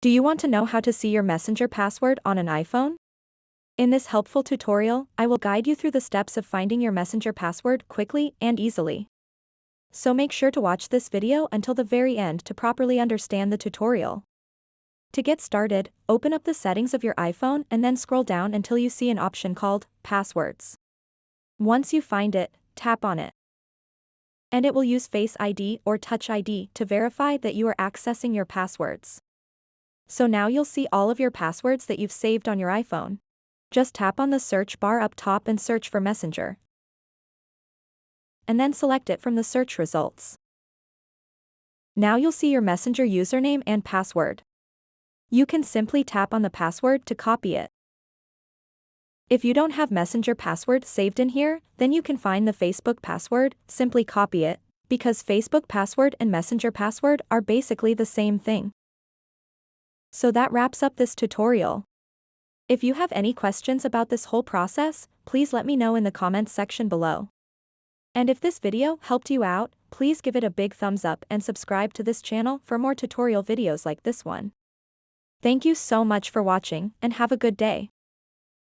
Do you want to know how to see your Messenger password on an iPhone? In this helpful tutorial, I will guide you through the steps of finding your Messenger password quickly and easily. So make sure to watch this video until the very end to properly understand the tutorial. To get started, open up the settings of your iPhone and then scroll down until you see an option called Passwords. Once you find it, tap on it. And it will use Face ID or Touch ID to verify that you are accessing your passwords. So now you'll see all of your passwords that you've saved on your iPhone. Just tap on the search bar up top and search for Messenger. And then select it from the search results. Now you'll see your Messenger username and password. You can simply tap on the password to copy it. If you don't have Messenger password saved in here, then you can find the Facebook password, simply copy it, because Facebook password and Messenger password are basically the same thing. So that wraps up this tutorial. If you have any questions about this whole process, please let me know in the comments section below. And if this video helped you out, please give it a big thumbs up and subscribe to this channel for more tutorial videos like this one. Thank you so much for watching and have a good day.